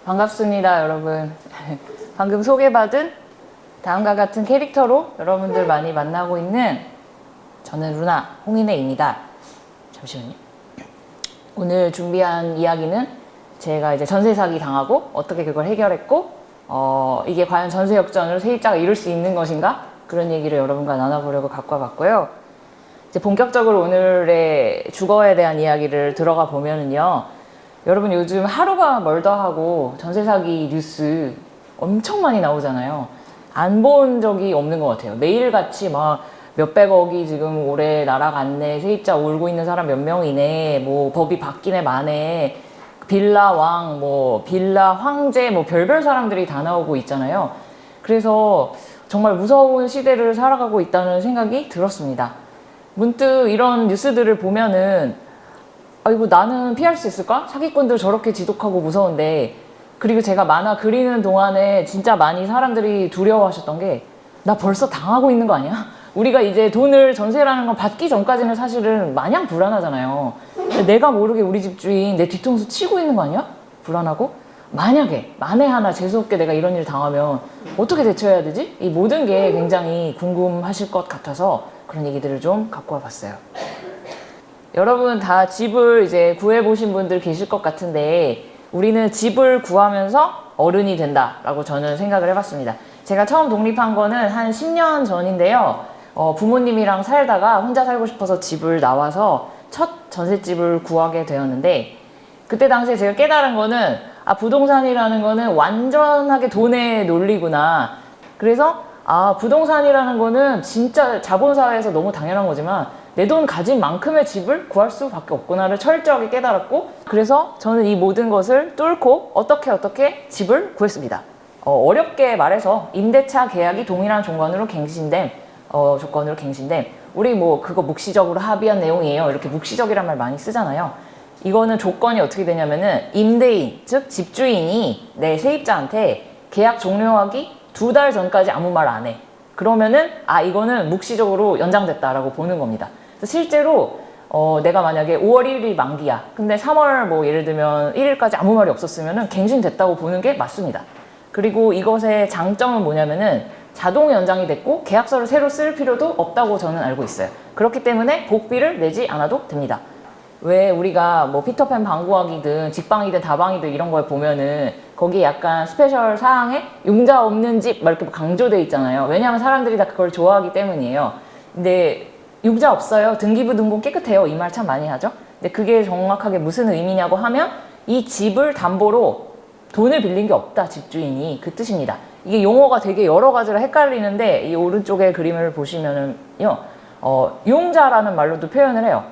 반갑습니다, 여러분. 방금 소개받은 다음과 같은 캐릭터로 여러분들 많이 만나고 있는 저는 루나 홍인혜입니다. 잠시만요. 오늘 준비한 이야기는 제가 이제 전세 사기 당하고 어떻게 그걸 해결했고, 이게 과연 전세 역전으로 세입자가 이룰 수 있는 것인가? 그런 얘기를 여러분과 나눠보려고 갖고 와봤고요. 이제 본격적으로 오늘의 주거에 대한 이야기를 들어가 보면은요. 여러분 요즘 하루가 멀다 하고 전세 사기 뉴스 엄청 많이 나오잖아요. 안 본 적이 없는 것 같아요. 매일같이 막 몇백억이 지금 올해 날아갔네, 세입자 울고 있는 사람 몇 명이네, 뭐 법이 바뀌네 마네, 빌라 왕, 뭐 빌라 황제, 뭐 별별 사람들이 다 나오고 있잖아요. 그래서 정말 무서운 시대를 살아가고 있다는 생각이 들었습니다. 문득 이런 뉴스들을 보면은 이거 나는 피할 수 있을까? 사기꾼들 저렇게 지독하고 무서운데. 그리고 제가 만화 그리는 동안에 진짜 많이 사람들이 두려워하셨던 게, 나 벌써 당하고 있는 거 아니야? 우리가 이제 돈을 전세라는 건 받기 전까지는 사실은 마냥 불안하잖아요. 내가 모르게 우리 집주인 내 뒤통수 치고 있는 거 아니야? 불안하고. 만약에 만에 하나 재수없게 내가 이런 일 당하면 어떻게 대처해야 되지? 이 모든 게 굉장히 궁금하실 것 같아서 그런 얘기들을 좀 갖고 와봤어요. 여러분 다 집을 이제 구해보신 분들 계실 것 같은데, 우리는 집을 구하면서 어른이 된다라고 저는 생각을 해봤습니다. 제가 처음 독립한 거는 한 10년 전인데요. 부모님이랑 살다가 혼자 살고 싶어서 집을 나와서 첫 전셋집을 구하게 되었는데, 그때 당시에 제가 깨달은 거는, 부동산이라는 거는 완전하게 돈의 논리구나. 그래서 부동산이라는 거는 진짜 자본사회에서 너무 당연한 거지만 내 돈 가진 만큼의 집을 구할 수밖에 없구나를 철저하게 깨달았고, 그래서 저는 이 모든 것을 뚫고 어떻게 집을 구했습니다. 어렵게 말해서 임대차 계약이 동일한 조건으로 갱신됨, 우리 뭐 그거 묵시적으로 합의한 내용이에요, 이렇게 묵시적이란 말 많이 쓰잖아요. 이거는 조건이 어떻게 되냐면은, 임대인, 즉 집주인이 내 세입자한테 계약 종료하기 2달 전까지 아무 말 안 해. 그러면은 이거는 묵시적으로 연장됐다라고 보는 겁니다. 그래서 실제로 내가 만약에 5월 1일이 만기야. 근데 3월 뭐 예를 들면 1일까지 아무 말이 없었으면은 갱신됐다고 보는 게 맞습니다. 그리고 이것의 장점은 뭐냐면은 자동 연장이 됐고 계약서를 새로 쓸 필요도 없다고 저는 알고 있어요. 그렇기 때문에 복비를 내지 않아도 됩니다. 왜 우리가 뭐 피터팬 방구하기든 직방이든 다방이든 이런 걸 보면은 거기에 약간 스페셜 사항에 용자 없는 집 막 이렇게 강조돼 있잖아요. 왜냐하면 사람들이 다 그걸 좋아하기 때문이에요. 근데 용자 없어요, 등기부 등본 깨끗해요, 이 말 참 많이 하죠. 근데 그게 정확하게 무슨 의미냐고 하면, 이 집을 담보로 돈을 빌린 게 없다, 집주인이, 그 뜻입니다. 이게 용어가 되게 여러 가지로 헷갈리는데, 이 오른쪽에 그림을 보시면은요, 용자라는 말로도 표현을 해요.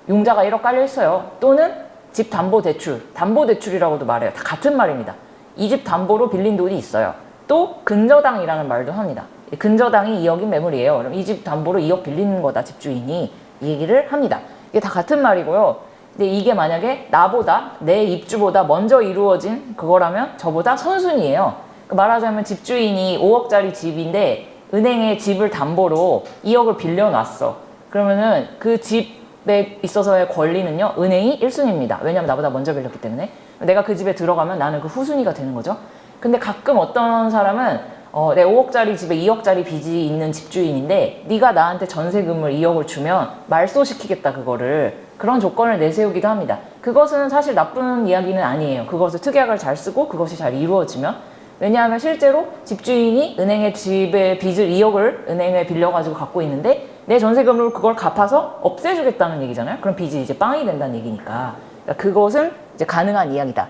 용자가 1억 깔려 있어요. 또는 집 담보 대출, 담보 대출이라고도 말해요. 다 같은 말입니다. 이 집 담보로 빌린 돈이 있어요. 또 근저당이라는 말도 합니다. 근저당이 2억인 매물이에요. 그럼 이 집 담보로 2억 빌리는 거다, 집주인이, 이 얘기를 합니다. 이게 다 같은 말이고요. 근데 이게 만약에 나보다, 내 입주보다 먼저 이루어진 그거라면 저보다 선순위예요. 말하자면 집주인이 5억짜리 집인데 은행에 집을 담보로 2억을 빌려놨어. 그러면은 그 집에 있어서의 권리는요, 은행이 1순위입니다. 왜냐면 나보다 먼저 빌렸기 때문에. 내가 그 집에 들어가면 나는 그 후순위가 되는 거죠. 근데 가끔 어떤 사람은 내 5억짜리 집에 2억짜리 빚이 있는 집주인인데, 네가 나한테 전세금을 2억을 주면 말소시키겠다, 그거를. 그런 조건을 내세우기도 합니다. 그것은 사실 나쁜 이야기는 아니에요. 그것을 특약을 잘 쓰고 그것이 잘 이루어지면. 왜냐하면 실제로 집주인이 은행에 집에 빚을 2억을 은행에 빌려가지고 갖고 있는데 내 전세금으로 그걸 갚아서 없애주겠다는 얘기잖아요. 그럼 빚이 이제 빵이 된다는 얘기니까. 그러니까 그것은 이제 가능한 이야기다.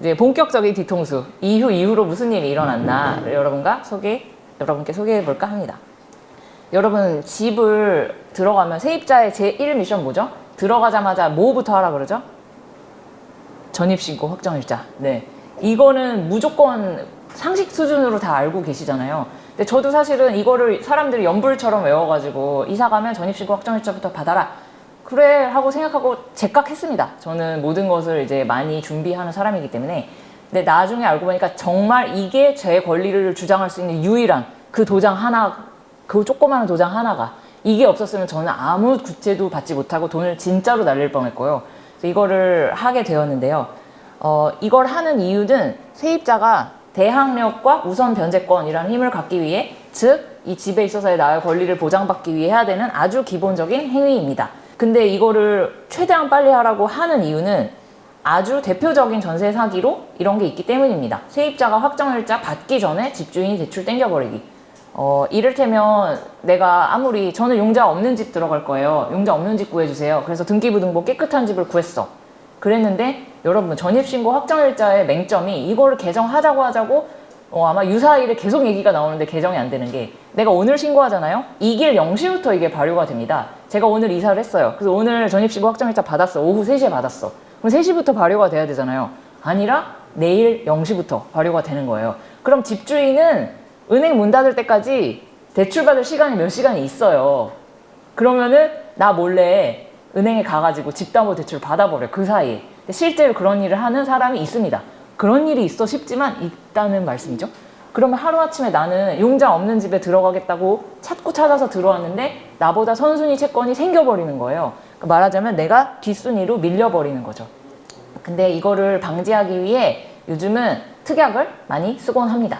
이제 본격적인 뒤통수, 이후로 무슨 일이 일어났나 여러분께 소개해 볼까 합니다. 여러분, 집을 들어가면 세입자의 제1 미션 뭐죠? 들어가자마자 뭐부터 하라 그러죠? 전입신고 확정일자. 네, 이거는 무조건 상식 수준으로 다 알고 계시잖아요. 근데 저도 사실은 이거를 사람들이 연불처럼 외워가지고 이사 가면 전입신고 확정일자부터 받아라, 그래 하고 생각하고 제깍했습니다. 저는 모든 것을 이제 많이 준비하는 사람이기 때문에. 근데 나중에 알고 보니까 정말 이게 제 권리를 주장할 수 있는 유일한 그 도장 하나, 그 조그마한 도장 하나가, 이게 없었으면 저는 아무 구제도 받지 못하고 돈을 진짜로 날릴 뻔했고요. 그래서 이거를 하게 되었는데요. 이걸 하는 이유는 세입자가 대항력과 우선 변제권이라는 힘을 갖기 위해, 즉 이 집에 있어서의 나의 권리를 보장받기 위해 해야 되는 아주 기본적인 행위입니다. 근데 이거를 최대한 빨리 하라고 하는 이유는 아주 대표적인 전세 사기로 이런 게 있기 때문입니다. 세입자가 확정일자 받기 전에 집주인이 대출 땡겨버리기. 이를테면 내가 아무리, 저는 용자 없는 집 들어갈 거예요. 용자 없는 집 구해주세요. 그래서 등기부등본 깨끗한 집을 구했어. 그랬는데 여러분, 전입신고 확정일자의 맹점이 이거를 개정하자고 아마 유사일에 계속 얘기가 나오는데 개정이 안 되는 게, 내가 오늘 신고하잖아요. 이 길 0시부터 이게 발효가 됩니다. 제가 오늘 이사를 했어요. 그래서 오늘 전입신고 확정일자 받았어. 오후 3시에 받았어. 그럼 3시부터 발효가 돼야 되잖아요. 아니라 내일 0시부터 발효가 되는 거예요. 그럼 집주인은 은행 문 닫을 때까지 대출받을 시간이 몇 시간이 있어요. 그러면은 나 몰래 은행에 가가지고 집담보대출 받아버려요. 그 사이에. 근데 실제로 그런 일을 하는 사람이 있습니다. 그런 일이 있어 싶지만 있다는 말씀이죠. 그러면 하루아침에 나는 용자 없는 집에 들어가겠다고 찾고 찾아서 들어왔는데 나보다 선순위 채권이 생겨버리는 거예요. 그러니까 말하자면 내가 뒷순위로 밀려버리는 거죠. 근데 이거를 방지하기 위해 요즘은 특약을 많이 쓰곤 합니다.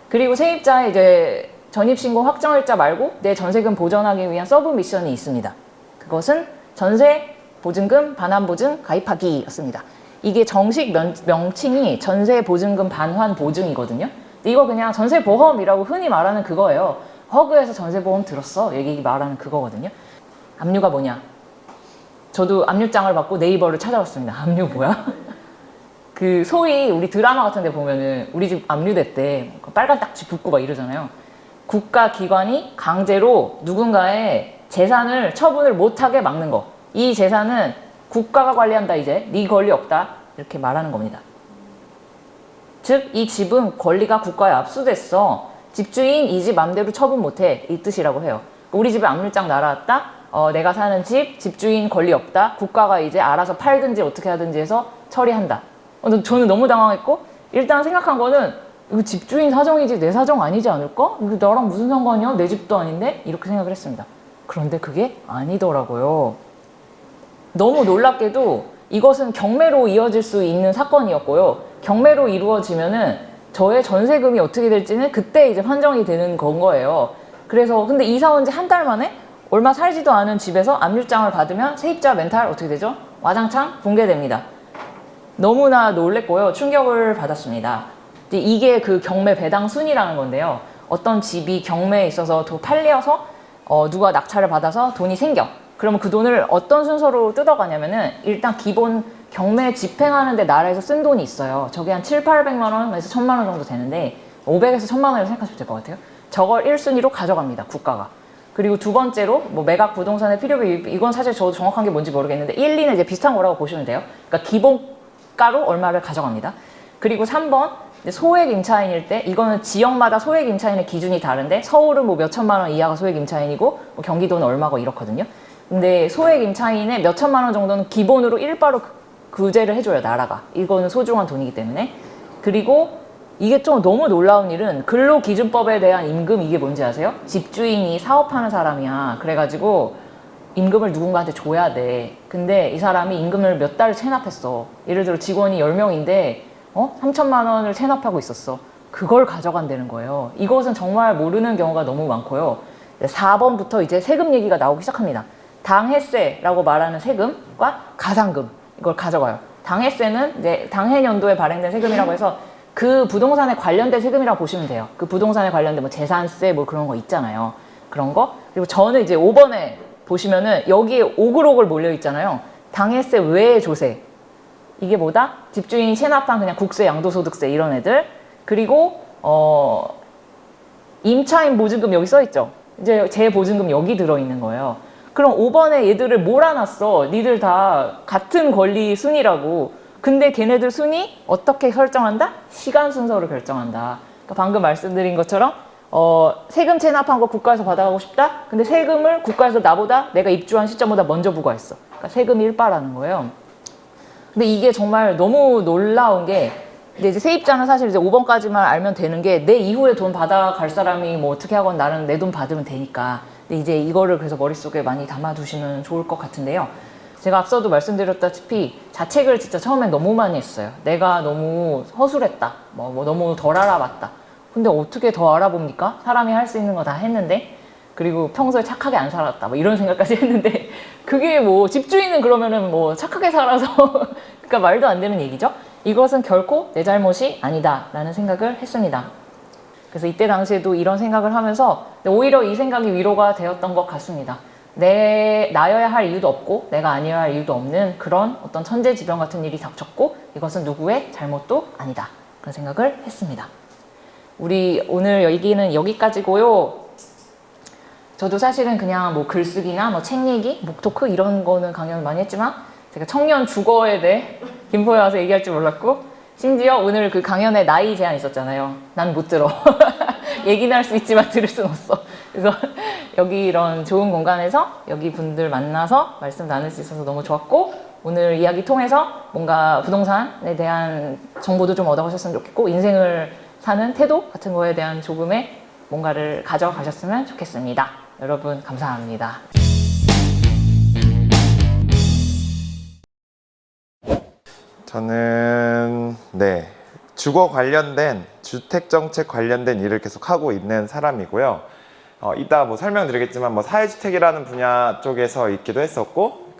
그리고 세입자의 이제 전입신고 확정일자 말고 내 전세금 보전하기 위한 서브 미션이 있습니다. 그것은 전세 보증금 반환보증 가입하기였습니다. 이게 정식 명칭이 전세 보증금 반환 보증이거든요. 이거 그냥 전세보험이라고 흔히 말하는 그거예요. 허그에서 전세보험 들었어 얘기 말하는 그거거든요. 압류가 뭐냐? 저도 압류장을 받고 네이버를 찾아봤습니다. 압류 뭐야? 그 소위 우리 드라마 같은 데 보면은 우리 집 압류됐대. 빨간 딱지 붙고 막 이러잖아요. 국가기관이 강제로 누군가의 재산을 처분을 못하게 막는 거. 이 재산은 국가가 관리한다 이제. 네 권리 없다. 이렇게 말하는 겁니다. 즉 이 집은 권리가 국가에 압수됐어. 집주인 이 집 맘대로 처분 못해. 이 뜻이라고 해요. 우리 집에 압류장 날아왔다. 내가 사는 집 집주인 권리 없다. 국가가 이제 알아서 팔든지 어떻게 하든지 해서 처리한다. 저는 너무 당황했고, 일단 생각한 거는 이거 집주인 사정이지 내 사정 아니지 않을까? 이거 나랑 무슨 상관이야? 내 집도 아닌데? 이렇게 생각을 했습니다. 그런데 그게 아니더라고요. 너무 놀랍게도 이것은 경매로 이어질 수 있는 사건이었고요. 경매로 이루어지면은 저의 전세금이 어떻게 될지는 그때 이제 판정이 되는 건 거예요. 그래서 근데 이사 온 지 한 달 만에 얼마 살지도 않은 집에서 압류장을 받으면 세입자 멘탈 어떻게 되죠? 와장창 붕괴됩니다. 너무나 놀랬고요. 충격을 받았습니다. 이게 그 경매 배당 순이라는 건데요. 어떤 집이 경매에 있어서 더 팔려서 누가 낙찰을 받아서 돈이 생겨. 그러면 그 돈을 어떤 순서로 뜯어가냐면은 일단 기본 경매 집행하는데 나라에서 쓴 돈이 있어요. 저게 한 700~800만 원에서 1000만 원 정도 되는데 500에서 1000만 원이라고 생각하시면 될 것 같아요. 저걸 1순위로 가져갑니다. 국가가. 그리고 두 번째로 뭐 매각 부동산의 필요비, 이건 사실 저도 정확한 게 뭔지 모르겠는데 1, 2는 이제 비슷한 거라고 보시면 돼요. 그러니까 기본가로 얼마를 가져갑니다. 그리고 3번 소액 임차인일 때, 이거는 지역마다 소액 임차인의 기준이 다른데 서울은 뭐 몇천만 원 이하가 소액 임차인이고 뭐 경기도는 얼마고 이렇거든요. 근데 소액 임차인의 몇천만 원 정도는 기본으로 일바로 구제를 해줘요, 나라가. 이거는 소중한 돈이기 때문에. 그리고 이게 좀 너무 놀라운 일은 근로기준법에 대한 임금, 이게 뭔지 아세요? 집주인이 사업하는 사람이야. 그래가지고 임금을 누군가한테 줘야 돼. 근데 이 사람이 임금을 몇 달을 체납했어. 예를 들어 직원이 10명인데 3천만 원을 체납하고 있었어. 그걸 가져간다는 거예요. 이것은 정말 모르는 경우가 너무 많고요. 4번부터 이제 세금 얘기가 나오기 시작합니다. 당해세라고 말하는 세금과 가상금, 이걸 가져가요. 당해세는 이제 당해년도에 발행된 세금이라고 해서 그 부동산에 관련된 세금이라고 보시면 돼요. 그 부동산에 관련된 뭐 재산세 뭐 그런 거 있잖아요. 그런 거. 그리고 저는 이제 5번에 보시면은 여기에 오글오글 몰려 있잖아요. 당해세 외의 조세. 이게 뭐다? 집주인이 체납한 그냥 국세, 양도소득세 이런 애들. 그리고 임차인 보증금 여기 써 있죠. 이제 제 보증금 여기 들어 있는 거예요. 그럼 5번에 얘들을 몰아놨어. 니들 다 같은 권리 순위라고. 근데 걔네들 순위 어떻게 설정한다? 시간 순서로 결정한다. 그러니까 방금 말씀드린 것처럼 세금 체납한 거 국가에서 받아가고 싶다? 근데 세금을 국가에서 나보다 내가 입주한 시점보다 먼저 부과했어. 그러니까 세금이 일바라는 거예요. 근데 이게 정말 너무 놀라운 게, 근데 이제 세입자는 사실 이제 5번까지만 알면 되는 게, 내 이후에 돈 받아갈 사람이 뭐 어떻게 하건 나는 내 돈 받으면 되니까. 근데 이제 이거를 그래서 머릿속에 많이 담아두시면 좋을 것 같은데요. 제가 앞서도 말씀드렸다시피 자책을 진짜 처음엔 너무 많이 했어요. 내가 너무 허술했다. 뭐 너무 덜 알아봤다. 근데 어떻게 더 알아봅니까? 사람이 할 수 있는 거 다 했는데. 그리고 평소에 착하게 안 살았다. 뭐 이런 생각까지 했는데 그게 뭐 집주인은 그러면은 뭐 착하게 살아서 그러니까 말도 안 되는 얘기죠. 이것은 결코 내 잘못이 아니다 라는 생각을 했습니다. 그래서 이때 당시에도 이런 생각을 하면서 오히려 이 생각이 위로가 되었던 것 같습니다. 나여야 할 이유도 없고 내가 아니어야 할 이유도 없는 그런 어떤 천재지변 같은 일이 닥쳤고 이것은 누구의 잘못도 아니다. 그런 생각을 했습니다. 우리 오늘 얘기는 여기까지고요. 저도 사실은 그냥 뭐 글쓰기나 뭐 책 얘기, 목토크 이런 거는 강연을 많이 했지만 제가 청년 주거에 대해 김포에 와서 얘기할 줄 몰랐고 심지어 오늘 그 강연에 나이 제한 있었잖아요. 난 못 들어. 얘기는 할 수 있지만 들을 순 없어. 그래서 여기 이런 좋은 공간에서 여기 분들 만나서 말씀 나눌 수 있어서 너무 좋았고 오늘 이야기 통해서 뭔가 부동산에 대한 정보도 좀 얻어가셨으면 좋겠고 인생을 사는 태도 같은 거에 대한 조금의 뭔가를 가져가셨으면 좋겠습니다. 여러분 감사합니다. 저는 주거 관련된 주택정책 관련된 일을 계속 하고 있는 사람이고요. 이따 뭐 설명드리겠지만 뭐 사회주택이라는 분야 쪽에서 있기도 했었고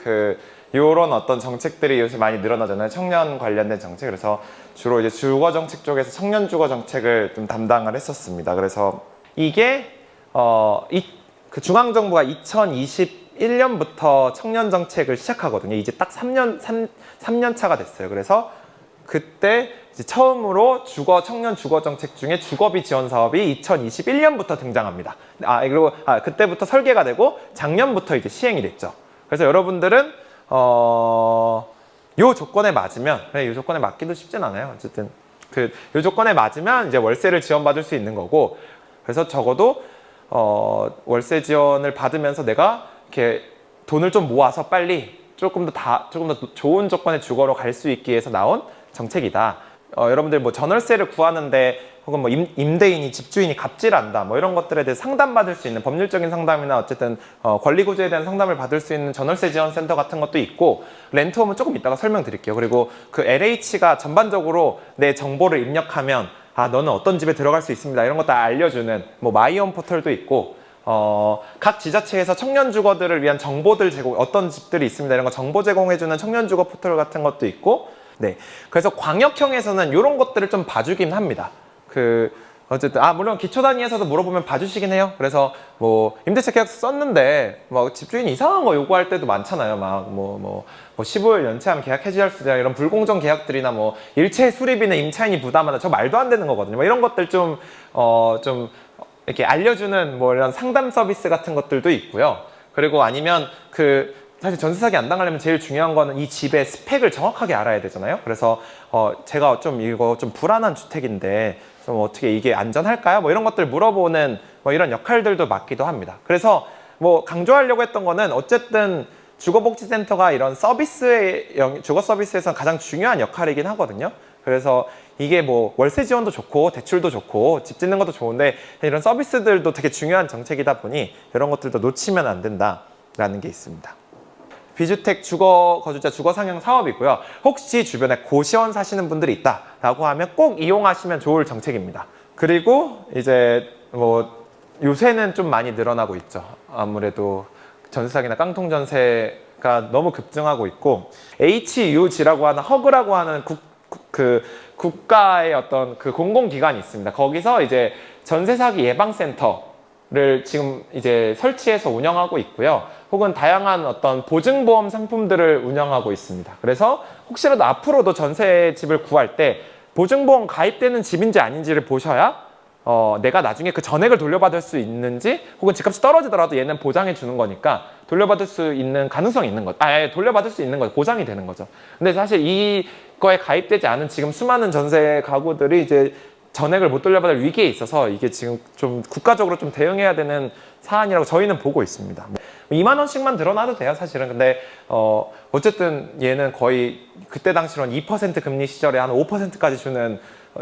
요런 어떤 정책들이 요새 많이 늘어나잖아요. 청년 관련된 정책. 그래서 주로 이제 주거 정책 쪽에서 청년 주거 정책을 좀 담당을 했었습니다. 그래서 이게 그 중앙정부가 2021년부터 청년 정책을 시작하거든요. 이제 딱 3년 차가 됐어요. 그래서 그때 이제 처음으로 청년 주거 정책 중에 주거비 지원 사업이 2021년부터 등장합니다. 그리고 그때부터 설계가 되고 작년부터 이제 시행이 됐죠. 그래서 여러분들은 요 조건에 맞으면, 요 조건에 맞기도 쉽진 않아요. 어쨌든 요 조건에 맞으면 이제 월세를 지원받을 수 있는 거고, 그래서 적어도 월세 지원을 받으면서 내가 이렇게 돈을 좀 모아서 빨리 조금 더 좋은 조건의 주거로 갈 수 있기 위해서 나온 정책이다. 여러분들 뭐 전월세를 구하는데 혹은 뭐 임대인이 집주인이 갑질한다 뭐 이런 것들에 대해 상담받을 수 있는 법률적인 상담이나 어쨌든 권리구조에 대한 상담을 받을 수 있는 전월세 지원센터 같은 것도 있고, 렌트홈은 조금 이따가 설명드릴게요. 그리고 그 LH가 전반적으로 내 정보를 입력하면 너는 어떤 집에 들어갈 수 있습니다 이런 거 다 알려주는 뭐 마이홈 포털도 있고, 각 지자체에서 청년 주거들을 위한 정보들 어떤 집들이 있습니다 이런 거 정보 제공해주는 청년 주거 포털 같은 것도 있고, 그래서 광역형에서는 이런 것들을 좀 봐주긴 합니다. 어쨌든 물론 기초단위에서도 물어보면 봐주시긴 해요. 그래서 뭐 임대차 계약서 썼는데 뭐 집주인이 이상한 거 요구할 때도 많잖아요. 막 15일 연체하면 계약 해지할 수 있다 이런 불공정 계약들이나 뭐 일체 수리비는 임차인이 부담하는 저 말도 안 되는 거거든요. 뭐 이런 것들 좀 이렇게 알려주는 뭐 이런 상담 서비스 같은 것들도 있고요. 그리고 아니면 사실 전세 사기 안 당하려면 제일 중요한 거는 이 집의 스펙을 정확하게 알아야 되잖아요. 그래서 제가 이거 좀 불안한 주택인데 좀 어떻게 이게 안전할까요? 뭐 이런 것들 물어보는 뭐 이런 역할들도 맡기도 합니다. 그래서 뭐 강조하려고 했던 거는 어쨌든 주거복지센터가 이런 주거 서비스에서 가장 중요한 역할이긴 하거든요. 그래서 이게 뭐 월세 지원도 좋고 대출도 좋고 집 짓는 것도 좋은데 이런 서비스들도 되게 중요한 정책이다 보니 이런 것들도 놓치면 안 된다라는 게 있습니다. 비주택 거주자 주거 상향 사업이고요. 혹시 주변에 고시원 사시는 분들이 있다라고 하면 꼭 이용하시면 좋을 정책입니다. 그리고 이제 뭐 요새는 좀 많이 늘어나고 있죠. 아무래도 전세 사기나 깡통 전세가 너무 급증하고 있고, HUG라고 하는 허그라고 하는 국가의 어떤 공공기관이 있습니다. 거기서 이제 전세 사기 예방센터를 지금 이제 설치해서 운영하고 있고요. 혹은 다양한 어떤 보증보험 상품들을 운영하고 있습니다. 그래서 혹시라도 앞으로도 전세집을 구할 때 보증보험 가입되는 집인지 아닌지를 보셔야 내가 나중에 그 전액을 돌려받을 수 있는지, 혹은 집값이 떨어지더라도 얘는 보장해 주는 거니까 돌려받을 수 있는 가능성이 있는 거죠. 돌려받을 수 있는 거죠. 보장이 되는 거죠. 근데 사실 이거에 가입되지 않은 지금 수많은 전세 가구들이 이제 전액을 못 돌려받을 위기에 있어서 이게 지금 좀 국가적으로 좀 대응해야 되는 사안이라고 저희는 보고 있습니다. 2만 원씩만 들어놔도 돼요, 사실은. 근데 어쨌든 얘는 거의 그때 당시로는 2% 금리 시절에 한 5%까지 주는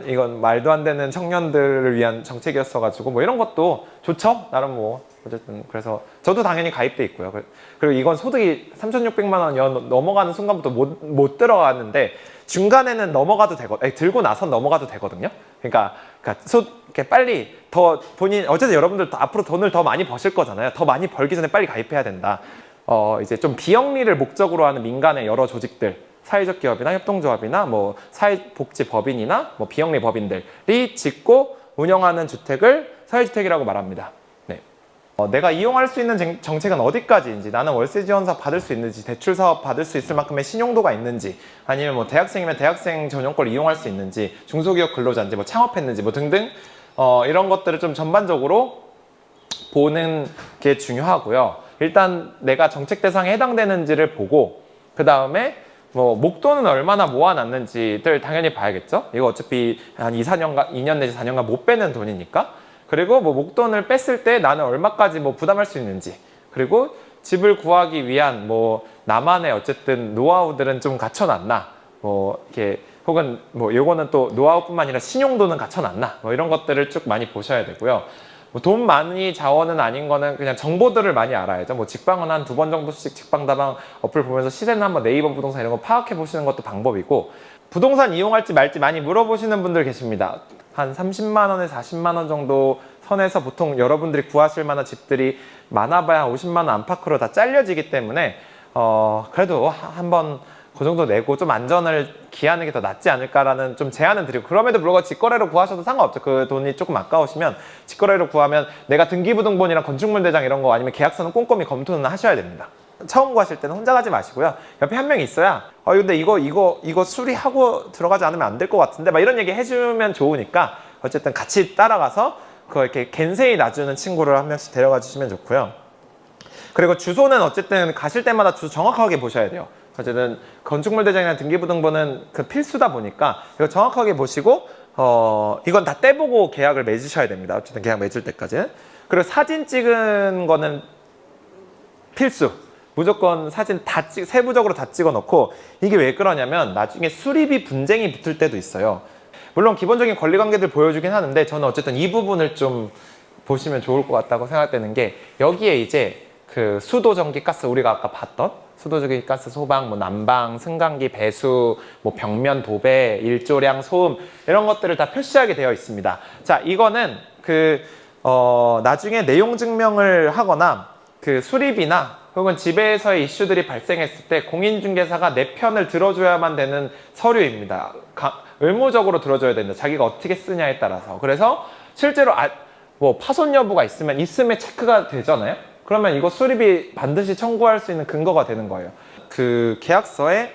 이건 말도 안 되는 청년들을 위한 정책이었어가지고 뭐 이런 것도 좋죠. 나름 뭐 어쨌든 그래서 저도 당연히 가입돼 있고요. 그리고 이건 소득이 3,600만 원 넘어가는 순간부터 못 들어가는데 중간에는 넘어가도 되거든요. 들고 나선 넘어가도 되거든요. 그러니까 이렇게 빨리 더 본인 어쨌든 여러분들 앞으로 돈을 더 많이 버실 거잖아요. 더 많이 벌기 전에 빨리 가입해야 된다. 이제 좀 비영리를 목적으로 하는 민간의 여러 조직들, 사회적 기업이나 협동조합이나 뭐 사회복지법인이나 뭐 비영리 법인들이 짓고 운영하는 주택을 사회주택이라고 말합니다. 네. 내가 이용할 수 있는 정책은 어디까지인지, 나는 월세 지원사업 받을 수 있는지, 대출 사업 받을 수 있을 만큼의 신용도가 있는지, 아니면 뭐 대학생이면 대학생 전용권을 이용할 수 있는지, 중소기업 근로자인지, 뭐 창업했는지, 뭐 등등 이런 것들을 좀 전반적으로 보는 게 중요하고요. 일단 내가 정책 대상에 해당되는지를 보고 그 다음에 뭐 목돈은 얼마나 모아놨는지를 당연히 봐야겠죠. 이거 어차피 한 2년 내지 4년간 못 빼는 돈이니까. 그리고 뭐 목돈을 뺐을 때 나는 얼마까지 뭐 부담할 수 있는지, 그리고 집을 구하기 위한 뭐 나만의 어쨌든 노하우들은 좀 갖춰놨나, 뭐 이렇게 혹은 뭐 요거는 또 노하우뿐만 아니라 신용도는 갖춰놨나, 뭐 이런 것들을 쭉 많이 보셔야 되고요. 뭐 돈 많이 자원은 아닌 거는 그냥 정보들을 많이 알아야죠. 뭐 직방은 한 2번 정도씩 직방다방 어플 보면서 시세는 한번 네이버 부동산 이런 거 파악해 보시는 것도 방법이고, 부동산 이용할지 말지 많이 물어보시는 분들 계십니다. 한 30만 원에서 40만 원 정도 선에서 보통 여러분들이 구하실 만한 집들이 많아봐야 50만 원 안팎으로 다 잘려지기 때문에 그래도 한번 그 정도 내고 좀 안전을 기하는 게 더 낫지 않을까라는 좀 제안은 드리고, 그럼에도 불구하고 직거래로 구하셔도 상관없죠. 그 돈이 조금 아까우시면 직거래로 구하면 내가 등기부등본이랑 건축물 대장 이런 거 아니면 계약서는 꼼꼼히 검토는 하셔야 됩니다. 처음 구하실 때는 혼자 가지 마시고요. 옆에 한 명 있어야 근데 이거 수리하고 들어가지 않으면 안 될 것 같은데 막 이런 얘기 해주면 좋으니까 어쨌든 같이 따라가서 이렇게 겐세히 놔주는 친구를 한 명씩 데려가 주시면 좋고요. 그리고 주소는 어쨌든 가실 때마다 주소 정확하게 보셔야 돼요. 어쨌든 건축물 대장이나 등기부등본은 그 필수다 보니까 이거 정확하게 보시고 이건 다 떼보고 계약을 맺으셔야 됩니다. 어쨌든 계약 맺을 때까지는. 그리고 사진 찍은 거는 필수. 무조건 사진 세부적으로 다 찍어 놓고, 이게 왜 그러냐면 나중에 수리비 분쟁이 붙을 때도 있어요. 물론 기본적인 권리관계들 보여주긴 하는데 저는 어쨌든 이 부분을 좀 보시면 좋을 것 같다고 생각되는 게, 여기에 이제 그 수도, 전기, 가스 우리가 아까 봤던 수도, 전기, 가스, 소방, 뭐 난방, 승강기, 배수, 뭐 벽면 도배, 일조량, 소음 이런 것들을 다 표시하게 되어 있습니다. 자, 이거는 나중에 내용 증명을 하거나 그 수리비나 혹은 집에서의 이슈들이 발생했을 때 공인중개사가 내 편을 들어줘야만 되는 서류입니다. 의무적으로 들어줘야 된다. 자기가 어떻게 쓰냐에 따라서. 그래서 실제로 뭐 파손 여부가 있으면 체크가 되잖아요. 그러면 이거 수리비 반드시 청구할 수 있는 근거가 되는 거예요. 그 계약서에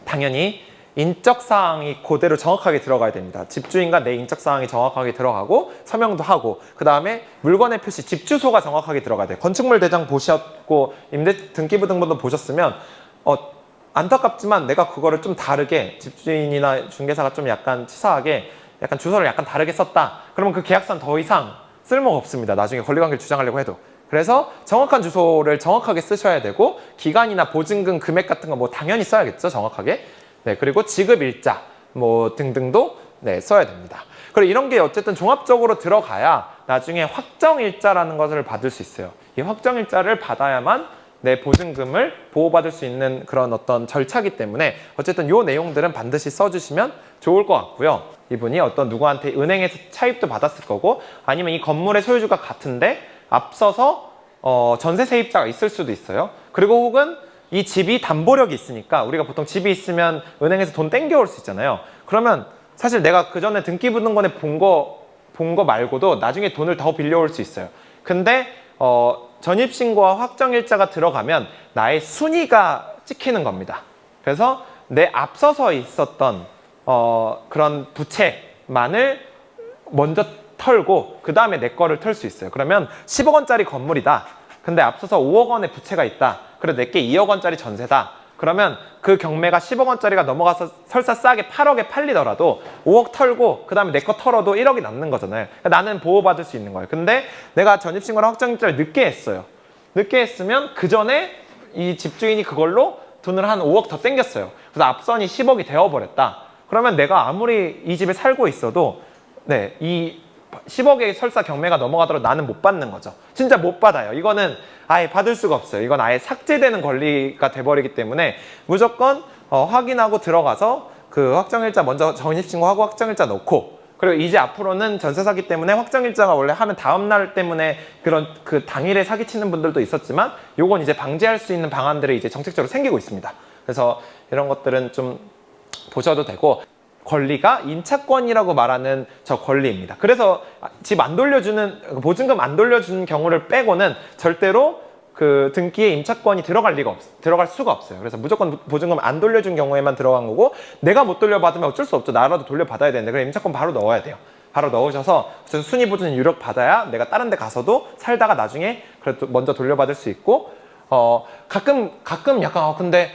당연히 인적사항이 그대로 정확하게 들어가야 됩니다. 집주인과 내 인적사항이 정확하게 들어가고 서명도 하고, 그 다음에 물건의 표시, 집 주소가 정확하게 들어가야 돼요. 건축물 대장 보셨고 등기부등본도 보셨으면 안타깝지만 내가 그거를 좀 다르게, 집주인이나 중개사가 좀 약간 치사하게 약간 주소를 약간 다르게 썼다. 그러면 그 계약서는 더 이상 쓸모가 없습니다. 나중에 권리관계를 주장하려고 해도. 그래서 정확한 주소를 정확하게 쓰셔야 되고, 기간이나 보증금 금액 같은 거 뭐 당연히 써야겠죠, 정확하게. 네, 그리고 지급일자 뭐 등등도 써야 됩니다. 그리고 이런 게 어쨌든 종합적으로 들어가야 나중에 확정일자라는 것을 받을 수 있어요. 이 확정일자를 받아야만 내 보증금을 보호받을 수 있는 그런 어떤 절차이기 때문에 어쨌든 요 내용들은 반드시 써주시면 좋을 것 같고요. 이분이 어떤 누구한테 은행에서 차입도 받았을 거고, 아니면 이 건물의 소유주가 같은데 앞서서 전세 세입자가 있을 수도 있어요. 그리고 혹은 이 집이 담보력이 있으니까, 우리가 보통 집이 있으면 은행에서 돈 땡겨올 수 있잖아요. 그러면 사실 내가 그 전에 등기부등본에 본 거 말고도 나중에 돈을 더 빌려올 수 있어요. 근데 전입신고와 확정일자가 들어가면 나의 순위가 찍히는 겁니다. 그래서 내 앞서서 있었던 그런 부채만을 먼저 털고 그 다음에 내 거를 털 수 있어요. 그러면 10억 원짜리 건물이다. 근데 앞서서 5억 원의 부채가 있다. 그래도 내게 2억 원짜리 전세다. 그러면 그 경매가 10억 원짜리가 넘어가서 설사 싸게 8억에 팔리더라도 5억 털고 그 다음에 내 거 털어도 1억이 남는 거잖아요. 그러니까 나는 보호받을 수 있는 거예요. 근데 내가 전입신고랑 확정일자를 늦게 했어요. 늦게 했으면 그 전에 이 집주인이 그걸로 돈을 한 5억 더 땡겼어요. 그래서 앞선이 10억이 되어버렸다. 그러면 내가 아무리 이 집에 살고 있어도 네, 이 10억의 설사 경매가 넘어가더라도 나는 못 받는 거죠. 진짜 못 받아요. 이거는 아예 받을 수가 없어요. 이건 아예 삭제되는 권리가 돼버리기 때문에 무조건 확인하고 들어가서 그 확정일자 먼저 전입신고하고 확정일자 넣고, 그리고 이제 앞으로는 전세 사기 때문에 확정일자가 원래 하면 다음날 때문에 그런 그 당일에 사기치는 분들도 있었지만 요건 이제 방지할 수 있는 방안들이 이제 정책적으로 생기고 있습니다. 그래서 이런 것들은 좀 보셔도 되고, 권리가 임차권이라고 말하는 저 권리입니다. 그래서 집 안 돌려주는, 보증금 안 돌려주는 경우를 빼고는 절대로 그 등기에 임차권이 들어갈 수가 없어요. 그래서 무조건 보증금 안 돌려준 경우에만 들어간 거고, 내가 못 돌려받으면 어쩔 수 없죠. 나라도 돌려받아야 되는데, 그래 임차권 바로 넣어야 돼요. 바로 넣으셔서 순위보증 유력 받아야 내가 다른 데 가서도 살다가 나중에 그래도 먼저 돌려받을 수 있고, 가끔 약간 근데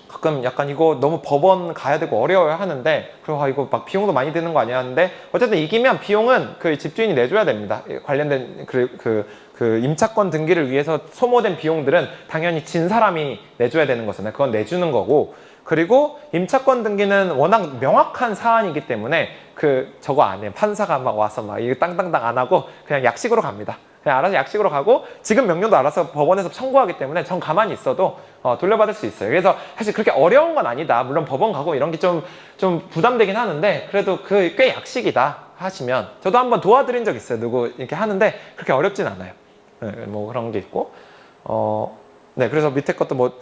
가끔 약간 이거 너무 법원 가야 되고 어려워야 하는데, 그리고 이거 막 비용도 많이 드는 거 아니야 하는데, 어쨌든 이기면 비용은 그 집주인이 내줘야 됩니다. 관련된 그 임차권 등기를 위해서 소모된 비용들은 당연히 진 사람이 내줘야 되는 거잖아요. 그건 내주는 거고, 그리고 임차권 등기는 워낙 명확한 사안이기 때문에 그 저거 안 해요. 판사가 막 와서 막 이거 땅땅땅 안 하고 그냥 약식으로 갑니다. 그냥 알아서 약식으로 가고, 지금 명령도 알아서 법원에서 청구하기 때문에 전 가만히 있어도 돌려받을 수 있어요. 그래서 사실 그렇게 어려운 건 아니다. 물론 법원 가고 이런 게 좀 부담되긴 하는데, 그래도 그 꽤 약식이다 하시면, 저도 한번 도와드린 적 있어요. 누구 이렇게 하는데 그렇게 어렵진 않아요. 네, 뭐 그런 게 있고, 네, 그래서 밑에 것도 뭐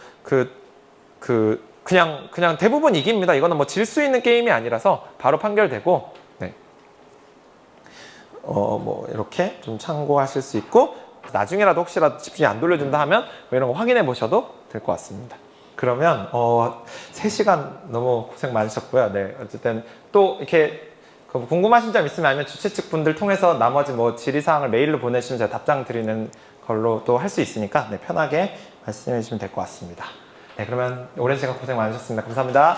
그냥 대부분 이깁니다. 이거는 뭐 질 수 있는 게임이 아니라서 바로 판결되고, 네. 뭐 이렇게 좀 참고하실 수 있고, 나중에라도 혹시라도 집주인이 안 돌려준다 하면 뭐 이런 거 확인해 보셔도 될 것 같습니다. 그러면 3시간 너무 고생 많으셨고요. 네, 어쨌든 또 이렇게 궁금하신 점 있으면 아니면 주최 측 분들 통해서 나머지 뭐 질의사항을 메일로 보내주시면 제가 답장 드리는 걸로 또 할 수 있으니까, 네, 편하게 말씀해 주시면 될 것 같습니다. 네, 그러면 오랜 시간 고생 많으셨습니다. 감사합니다.